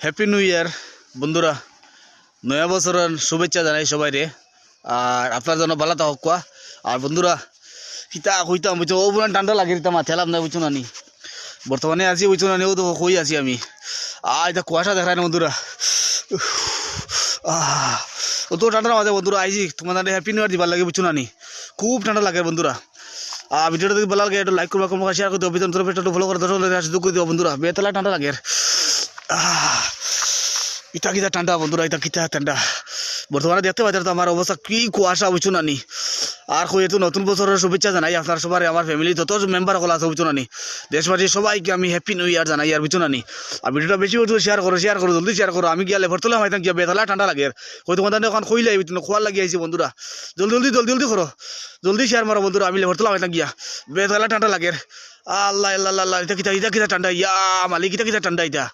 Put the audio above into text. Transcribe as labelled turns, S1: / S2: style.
S1: Happy new year বন্ধুরা, নয়া বছরের শুভেচ্ছা জানাই সবাই রে। আর আপনার জন্য ভালো থাকুক কোয়া। আর বন্ধুরা হিতা কইতাম বুঝছো, ও পুরান ঠান্ডা লাগে দিতাম মাথা লাভ নাই বুঝছো নানি। বর্তমানে আছি বুঝছো নানি, ও তো কই আছি আমি। আর এটা কুয়াশা দেখায় না বন্ধুরা। ও তো ঠান্ডার মাঝে বন্ধুরা আইজি তোমার হ্যাপি নিউ ইয়ার দিবার লাগে বুঝছো নানি। খুব ঠান্ডা লাগে বন্ধুরা। ভিডিওটা যদি ভালো লাগে একটু লাইক করবা, কমেন্ট শেয়ার করে দিও, বিতরণ করে একটু ফলো করে দর্শক করে দিও বন্ধুরা। বেতলা ঠান্ডা লাগে। ইটা কিতা ঠান্ডা বন্ধুরা, ইটা কিতা ঠান্ডা। বর্তমানে দেখতে পাচ্ছেন তো আমার অবস্থা কি কুয়াশা বুঝছো নানি। আর কই তো নতুন বছরের শুভেচ্ছা জানাই আপনার সবার, আমার ফ্যামিলি যত মেম্বার সকল আছে বুঝছো নানি। দেশবাসী সবাইকে আমি হ্যাপি নিউ ইয়ার জানাই আর বুঝছো নানি। আর ভিডিওটা বেশি বেশি শেয়ার করো জলদি শেয়ার করো। আমি গিয়া লেভার তোলা মাইতাম গিয়া বেতলা ঠান্ডা লাগে। কই তোমার এখন কইলে খোয়ার লাগিয়ে আইছি বন্ধুরা। জলদি করো, জলদি শেয়ার মারো বন্ধুরা। আমি লেভার তোলা মাইতাম গিয়া বেতলা ঠান্ডা লাগে। আল্লাহ আল্লাহ আল্লাহ, এটা কিতা ঠান্ডা, ইয়া মালিক, এটা কিতা ঠান্ডা এটা।